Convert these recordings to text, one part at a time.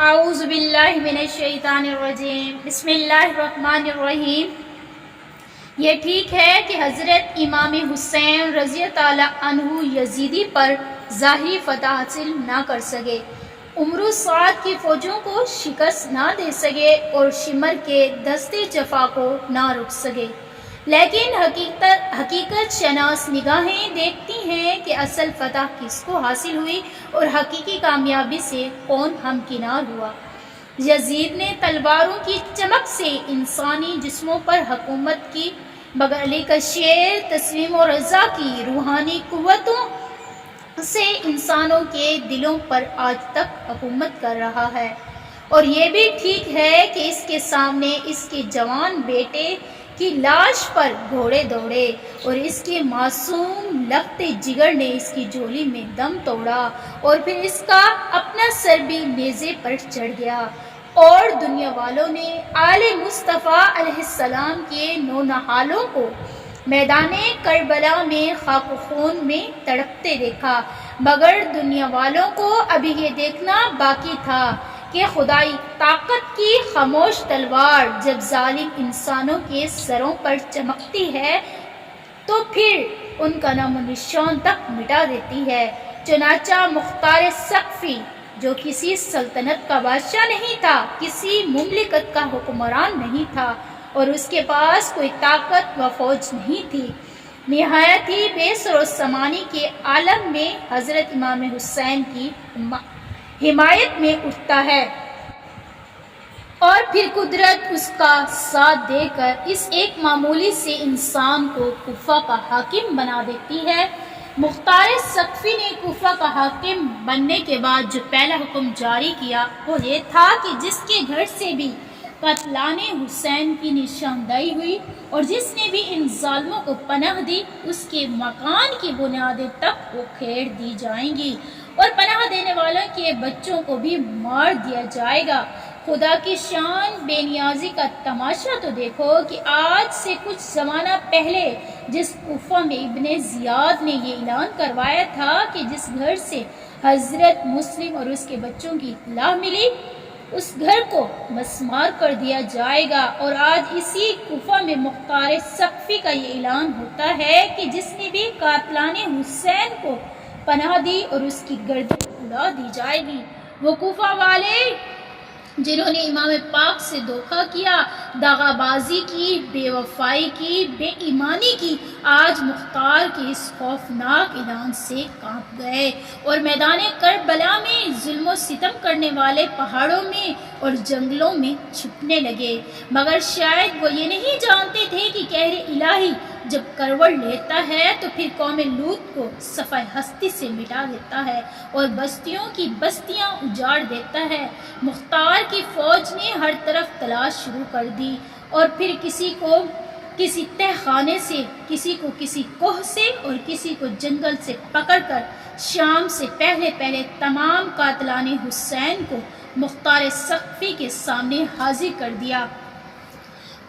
اعوذ باللہ من الشیطان الرجیم، بسم اللہ الرحمن الرحیم۔ یہ ٹھیک ہے کہ حضرت امام حسین رضی تعالی عنہ یزیدی پر ظاہری فتح حاصل نہ کر سکے، عمر سعد کی فوجوں کو شکست نہ دے سکے اور شمر کے دستے جفا کو نہ روک سکے، لیکن حقیقت شناس نگاہیں دیکھتی ہیں کہ اصل فتح کس کو حاصل ہوئی اور حقیقی کامیابی سے کون ہمکنار ہوا۔ یزید نے تلواروں کی چمک سے انسانی جسموں پر حکومت کی، مگر علی کا شعر تسلیم و رضا کی روحانی قوتوں سے انسانوں کے دلوں پر آج تک حکومت کر رہا ہے۔ اور یہ بھی ٹھیک ہے کہ اس کے سامنے اس کے جوان بیٹے کی لاش پر گھوڑے دوڑے اور اس کے معصوم لخت جگر نے اس کی جھولی میں دم توڑا، اور پھر اس کا اپنا سر بھی نیزے پر چڑھ گیا، اور دنیا والوں نے آل مصطفیٰ علیہ السلام کے نونہالوں کو میدان کربلا میں خاک و خون میں تڑپتے دیکھا، مگر دنیا والوں کو ابھی یہ دیکھنا باقی تھا کہ خدائی طاقت کی خاموش تلوار جب ظالم انسانوں کے سروں پر چمکتی ہے تو پھر ان کا نام و نشان تک مٹا دیتی ہے۔ چنانچہ مختار ثقفی، جو کسی سلطنت کا بادشاہ نہیں تھا، کسی مملکت کا حکمران نہیں تھا، اور اس کے پاس کوئی طاقت و فوج نہیں تھی، نہایت ہی بے سر و سامانی کے عالم میں حضرت امام حسین کی حمایت میں اٹھتا ہے، اور پھر قدرت اس کا ساتھ دے کر اس ایک معمولی سے انسان کو کوفہ کا حاکم بنا دیتی ہے۔ مختار ثقفی نے کوفہ کا حاکم بننے کے بعد جو پہلا حکم جاری کیا وہ یہ تھا کہ جس کے گھر سے بھی قاتلان حسین کی نشاندہی ہوئی اور جس نے بھی ان ظالموں کو پناہ دی، اس کے مکان کی بنیادیں تک اکھیڑ دی جائیں گی اور پناہ دینے والوں کے بچوں کو بھی مار دیا جائے گا۔ خدا کی شان بے نیازی کا تماشا تو دیکھو کہ آج سے کچھ زمانہ پہلے جس کوفہ میں ابن زیاد نے یہ اعلان کروایا تھا کہ جس گھر سے حضرت مسلم اور اس کے بچوں کی اطلاع ملی اس گھر کو مسمار کر دیا جائے گا، اور آج اسی کوفہ میں مختار ثقفی کا یہ اعلان ہوتا ہے کہ جس نے بھی قاتلان حسین کو پناہ دی اور اس کی گردن اڑا دی جائے گی۔ وہ کوفہ والے جنہوں نے امام پاک سے دھوکہ کیا، دغا بازی کی، بے وفائی کی، بے ایمانی کی، آج مختار کے اس خوفناک اعلان سے کانپ گئے اور میدان کربلا میں ظلم و ستم کرنے والے پہاڑوں میں اور جنگلوں میں چھپنے لگے، مگر شاید وہ یہ نہیں جانتے تھے کہ قہر الہی جب کروڑ لیتا ہے تو پھر قوم لوط کو صفحہ ہستی سے مٹا دیتا ہے اور بستیوں کی بستیاں اجاڑ دیتا ہے۔ مختار کی فوج نے ہر طرف تلاش شروع کر دی، اور پھر کسی کو کسی تہ خانے سے، کسی کو کسی کوہ سے اور کسی کو جنگل سے پکڑ کر شام سے پہلے تمام قاتلان حسین کو مختار ثقفی کے سامنے حاضر کر دیا۔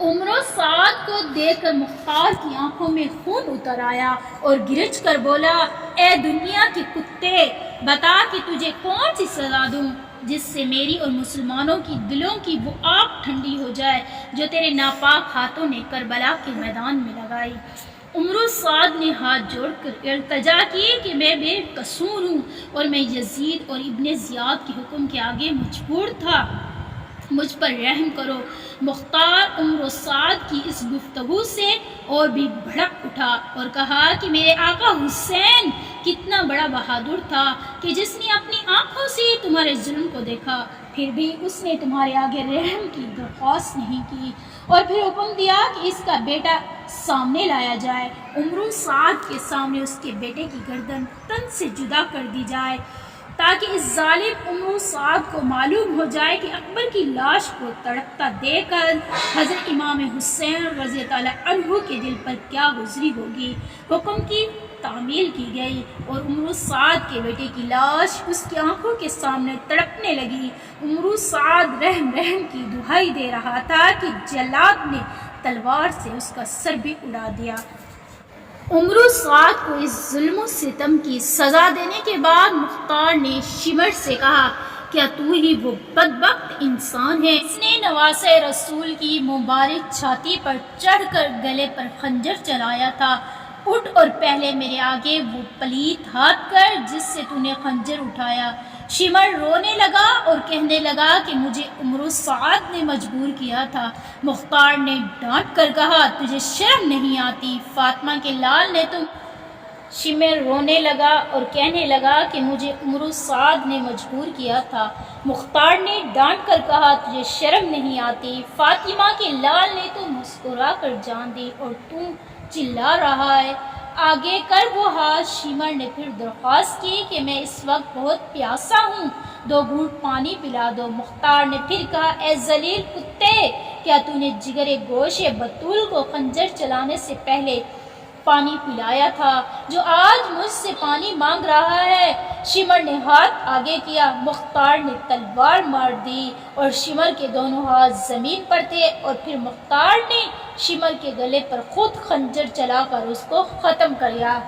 عمر سعد کو دیکھ کر مختار کی آنکھوں میں خون اتر آیا اور گرج کر بولا، اے دنیا کے کتے، بتا کہ تجھے کون سی سزا دوں جس سے میری اور مسلمانوں کی دلوں کی وہ آگ ٹھنڈی ہو جائے جو تیرے ناپاک ہاتھوں نے کربلا کے میدان میں لگائی۔ عمر سعد نے ہاتھ جوڑ کر التجا کی کہ میں بے قصور ہوں اور میں یزید اور ابن زیاد کے حکم کے آگے مجبور تھا، مجھ پر رحم کرو۔ مختار عمر سعد کی اس گفتگو سے اور بھی بھڑک اٹھا اور کہا کہ میرے آقا حسین کتنا بڑا بہادر تھا کہ جس نے اپنی آنکھوں سے تمہارے ظلم کو دیکھا، پھر بھی اس نے تمہارے آگے رحم کی درخواست نہیں کی، اور پھر حکم دیا کہ اس کا بیٹا سامنے لایا جائے۔ عمر سعد کے سامنے اس کے بیٹے کی گردن تن سے جدا کر دی جائے تاکہ اس ظالم عمر سعد کو معلوم ہو جائے کہ اکبر کی لاش کو تڑپتا دیکھ کر حضرت امام حسین رضی اللہ عنہ کے دل پر کیا گزری ہوگی۔ حکم کی تعمیل کی گئی اور عمر سعد کے بیٹے کی لاش اس کی آنکھوں کے سامنے تڑپنے لگی۔ عمر سعد رحم کی دہائی دے رہا تھا کہ جلاد نے تلوار سے اس کا سر بھی اڑا دیا۔ عمر سعد کو اس ظلم و ستم کی سزا دینے کے بعد مختار نے شمر سے کہا، کیا تو ہی وہ بدبخت انسان ہے جس نے نواسے رسول کی مبارک چھاتی پر چڑھ کر گلے پر خنجر چلایا تھا؟ اٹھ اور پہلے میرے آگے وہ پلیت ہاتھ کر جس سے تو نے خنجر اٹھایا۔ شمر رونے لگا اور کہنے لگا کہ مجھے عمر السعد نے مجبور کیا تھا۔ مختار نے ڈانٹ کر کہا تجھے شرم نہیں آتی؟ فاطمہ کے لال نے شمر رونے لگا اور کہنے لگا کہ مجھے عمر السعد نے مجبور کیا تھا۔ مختار نے ڈانٹ کر کہا تجھے شرم نہیں آتی؟ فاطمہ کے لال نے تو مسکرا کر جان دی اور تو چلا رہا ہے، آگے کر وہ ہاتھ۔ شمر نے پھر درخواست کی کہ میں اس وقت بہت پیاسا ہوں، 2 گھونٹ پانی پلا دو۔ مختار نے پھر کہا اے ذلیل کتے، کیا تو نے جگر گوش بطول کو خنجر چلانے سے پہلے پانی پلایا تھا جو آج مجھ سے پانی مانگ رہا ہے؟ شمر نے ہاتھ آگے کیا، مختار نے تلوار مار دی اور شمر کے دونوں ہاتھ زمین پر تھے، اور پھر مختار نے شمر کے گلے پر خود خنجر چلا کر اس کو ختم کیا۔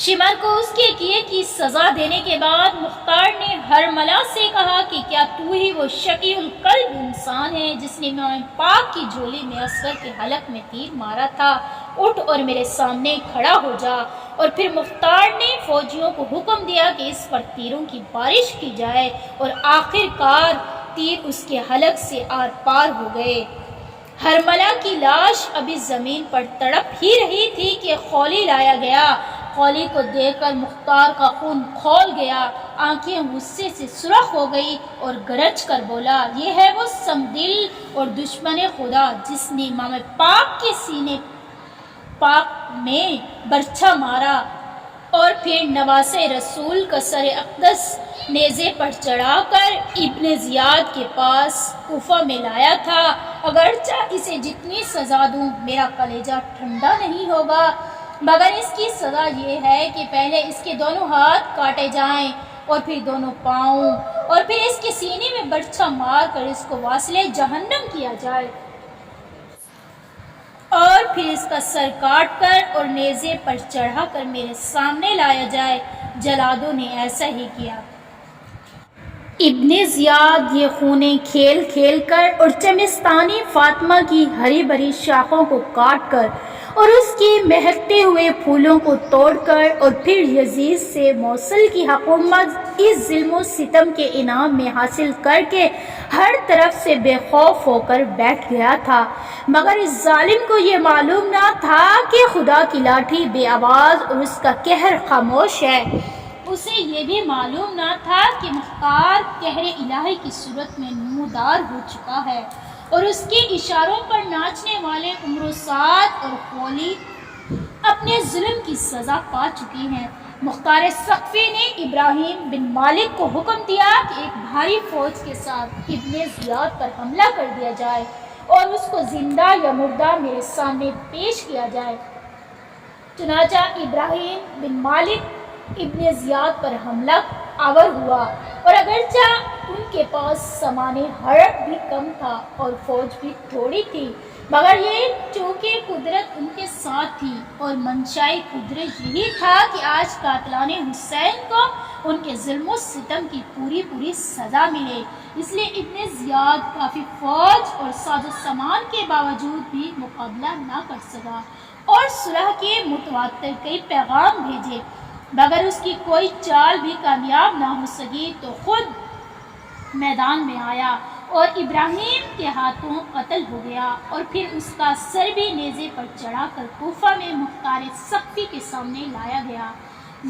شمر کو اس کے کیے کی سزا دینے کے بعد مختار نے ہرملا سے کہا کہ کیا تو ہی وہ شقی القلب انسان ہے جس نے امام پاک کی جھولی میں اصغر کے حلق میں تیر مارا تھا؟ اٹھ اور میرے سامنے کھڑا ہو جا۔ اور پھر مختار نے فوجیوں کو حکم دیا کہ اس پر تیروں کی بارش کی جائے، اور آخر کار تیر اس کے حلق سے آر پار ہو گئے۔ ہرملا کی لاش ابھی زمین پر تڑپ ہی رہی تھی کہ خولی لایا گیا۔ خولی کو دیکھ کر مختار کا خون کھول گیا، آنکھیں غصے سے سرخ ہو گئی اور گرج کر بولا یہ ہے وہ سمدل اور دشمن خدا جس نے امام پاک کے سینے پاک میں برچھا مارا اور پھر نواسے رسول کا سر اقدس نیزے پر چڑھا کر ابن زیاد کے پاس کوفہ میں لایا تھا۔ اگرچہ اسے جتنی سزا دوں میرا کلیجہ ٹھنڈا نہیں ہوگا، مگر اس کی سزا یہ ہے کہ پہلے اس کے دونوں ہاتھ کاٹے جائیں اور پھر دونوں پاؤں، اور پھر اس کے سینے میں برچھا مار کر اس کو واصل جہنم کیا جائے، اور پھر اس کا سر کاٹ کر اور نیزے پر چڑھا کر میرے سامنے لایا جائے۔ جلادوں نے ایسا ہی کیا۔ ابن زیاد یہ خونے کھیل کھیل کر اور چمستانی فاطمہ کی ہری بھری شاخوں کو کاٹ کر اور اس کی مہکتے ہوئے پھولوں کو توڑ کر اور پھر یزید سے موصل کی حکومت اس ظلم و ستم کے انعام میں حاصل کر کے ہر طرف سے بے خوف ہو کر بیٹھ گیا تھا، مگر اس ظالم کو یہ معلوم نہ تھا کہ خدا کی لاٹھی بے آواز اور اس کا قہر خاموش ہے۔ اسے یہ بھی معلوم نہ تھا کہ مختار قہر الہی کی صورت میں نمودار ہو چکا ہے، اور اس کے اشاروں پر ناچنے والے عمر السعد اور خولی اپنے ظلم کی سزا پا چکی ہیں۔ مختار ثقفی نے ابراہیم بن مالک کو حکم دیا کہ ایک بھاری فوج کے ساتھ ابن زیاد پر حملہ کر دیا جائے اور اس کو زندہ یا مردہ میرے سامنے پیش کیا جائے۔ چنانچہ ابراہیم بن مالک ابن زیاد پر حملہ آور ہوا، اور اگرچہ ان کے پاس سامان حرب بھی کم تھا اور فوج بھی تھوڑی تھی، مگر یہ چونکہ قدرت ان کے ساتھ تھی اور منشائے قدرت یہی تھا کہ آج قاتلان حسین کو ان کے ظلم و ستم کی پوری سزا ملے، اس لیے ابن زیاد کافی فوج اور ساز و سامان کے باوجود بھی مقابلہ نہ کر سکا اور صلح کے متواتر کئی پیغام بھیجے، مگر اس کی کوئی چال بھی کامیاب نہ ہو سکی تو خود میدان میں آیا اور ابراہیم کے ہاتھوں قتل ہو گیا، اور پھر اس کا سر بھی نیزے پر چڑھا کر کوفہ میں مختار ثقفی کے سامنے لایا گیا۔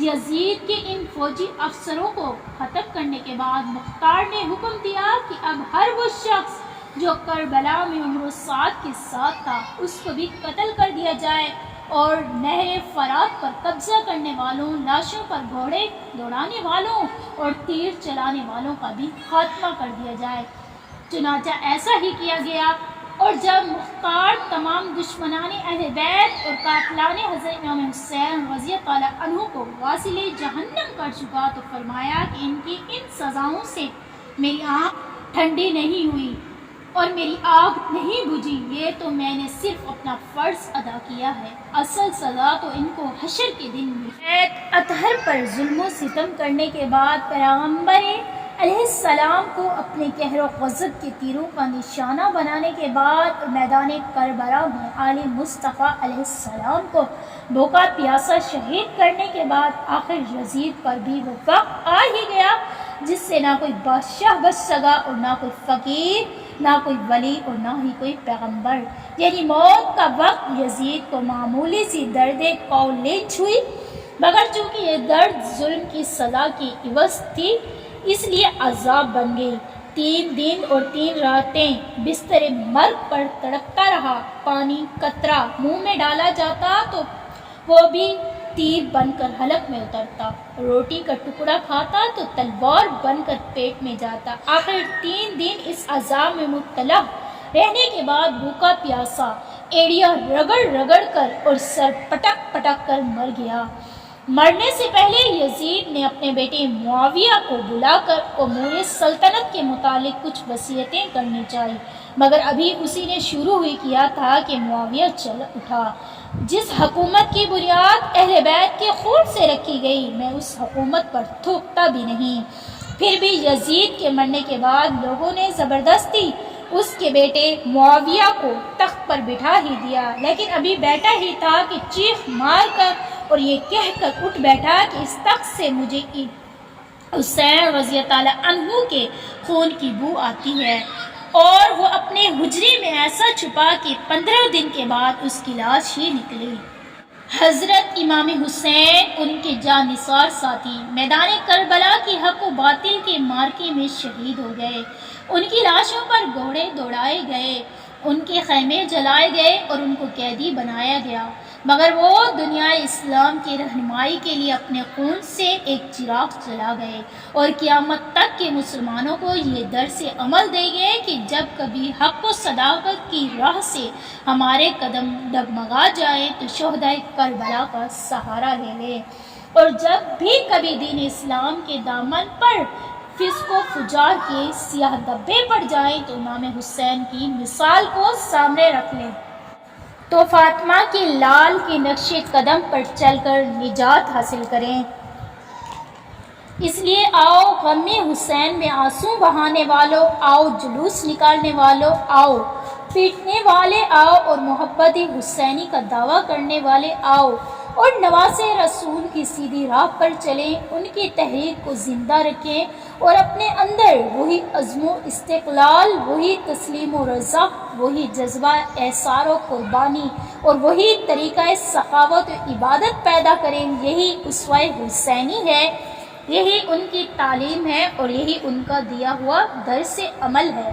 یزید کے ان فوجی افسروں کو ختم کرنے کے بعد مختار نے حکم دیا کہ اب ہر وہ شخص جو کربلا میں عمر السعد کے ساتھ تھا اس کو بھی قتل کر دیا جائے، اور نہر فرات پر قبضہ کرنے والوں، لاشوں پر گھوڑے دوڑانے والوں اور تیر چلانے والوں کا بھی خاتمہ کر دیا جائے۔ چنانچہ ایسا ہی کیا گیا، اور جب مختار تمام دشمنان اہل بیت اور قاتلان حضرت امام حسین رضی اللہ عنہ کو واصل جہنم کر چکا تو فرمایا کہ ان کی ان سزاؤں سے میری آنکھ ٹھنڈی نہیں ہوئی اور میری آگ نہیں بجھی، یہ تو میں نے صرف اپنا فرض ادا کیا ہے، اصل سزا تو ان کو حشر کے دن میں اطہر پر ظلم و ستم کرنے کے بعد پیغمبر علیہ السلام کو اپنے قہر و غضب کے تیروں کا نشانہ بنانے کے بعد میدان کربلا میں آل مصطفیٰ علیہ السلام کو بھوکا پیاسا شہید کرنے کے بعد آخر یزید پر بھی وہ وقت آ ہی گیا جس سے نہ کوئی بادشاہ بچ سکا اور نہ کوئی فقیر، نہ کوئی ولی اور نہ ہی کوئی پیغمبر، یعنی موت کا وقت یزید کو معمولی سی درد قولنج ہوئی، مگر چونکہ یہ درد ظلم کی سزا کی عوض تھی اس لیے عذاب بن گئی۔ 3 دن اور 3 راتیں بستر مرگ پر تڑپتا رہا، پانی قطرہ منہ میں ڈالا جاتا تو وہ بھی تیر بن کر حلق میں اترتا، روٹی کا ٹکڑا کھاتا تو تلوار بن کر پیٹ میں جاتا۔ آخر 3 دن اس عذاب میں مبتلا رہنے کے بعد بھوکا پیاسا ایڑیاں رگڑ رگڑ کر اور سر پٹک پٹک کر مر گیا۔ مرنے سے پہلے یزید نے اپنے بیٹے معاویہ کو بلا کر امور سلطنت کے متعلق کچھ وصیتیں کرنی چاہی، مگر ابھی اسی نے شروع ہی کیا تھا کہ معاویہ چل اٹھا۔ جس حکومت کی بنیاد اہل بیت کے خون سے رکھی گئی میں اس حکومت پر تھوکتا بھی نہیں۔ پھر بھی یزید کے مرنے کے بعد لوگوں نے زبردستی اس کے بیٹے معاویہ کو تخت پر بٹھا ہی دیا، لیکن ابھی بیٹھا ہی تھا کہ چیخ مار کر اور یہ کہہ کر اٹھ بیٹھا کہ اس تخت سے مجھے حسین رضی اللہ عنہ کے خون کی بو آتی ہے، اور وہ اپنے حجرے میں ایسا چھپا کہ 15 دن کے بعد اس کی لاش ہی نکلی۔ حضرت امام حسین ان کے جاں نثار ساتھی میدان کربلا کی حق و باطل کے مارکے میں شہید ہو گئے، ان کی لاشوں پر گھوڑے دوڑائے گئے، ان کے خیمے جلائے گئے اور ان کو قیدی بنایا گیا، مگر وہ دنیا اسلام کی رہنمائی کے لیے اپنے خون سے ایک چراغ جلا گئے اور قیامت تک کے مسلمانوں کو یہ درس عمل دے گئے کہ جب کبھی حق و صداقت کی راہ سے ہمارے قدم ڈگمگا جائیں تو شہدائے کربلا کا سہارا لے لیں، اور جب بھی کبھی دین اسلام کے دامن پر فسق و فجار کے سیاہ دبے پڑ جائیں تو امام حسین کی مثال کو سامنے رکھ لیں تو فاطمہ کے لال کے نقش قدم پر چل کر نجات حاصل کریں۔ اس لیے آؤ غم حسین میں آنسو بہانے والوں، آؤ جلوس نکالنے والوں، آؤ پیٹنے والے آؤ، اور محبت حسینی کا دعویٰ کرنے والے آؤ، اور نواز رسول کی سیدھی راہ پر چلیں، ان کی تحریک کو زندہ رکھیں اور اپنے اندر وہی عزم و استقلال، وہی تسلیم و رضا، وہی جذبہ احسار و قربانی اور وہی طریقہ سخاوت و عبادت پیدا کریں۔ یہی اسوہ حسینی ہے، یہی ان کی تعلیم ہے اور یہی ان کا دیا ہوا درس عمل ہے۔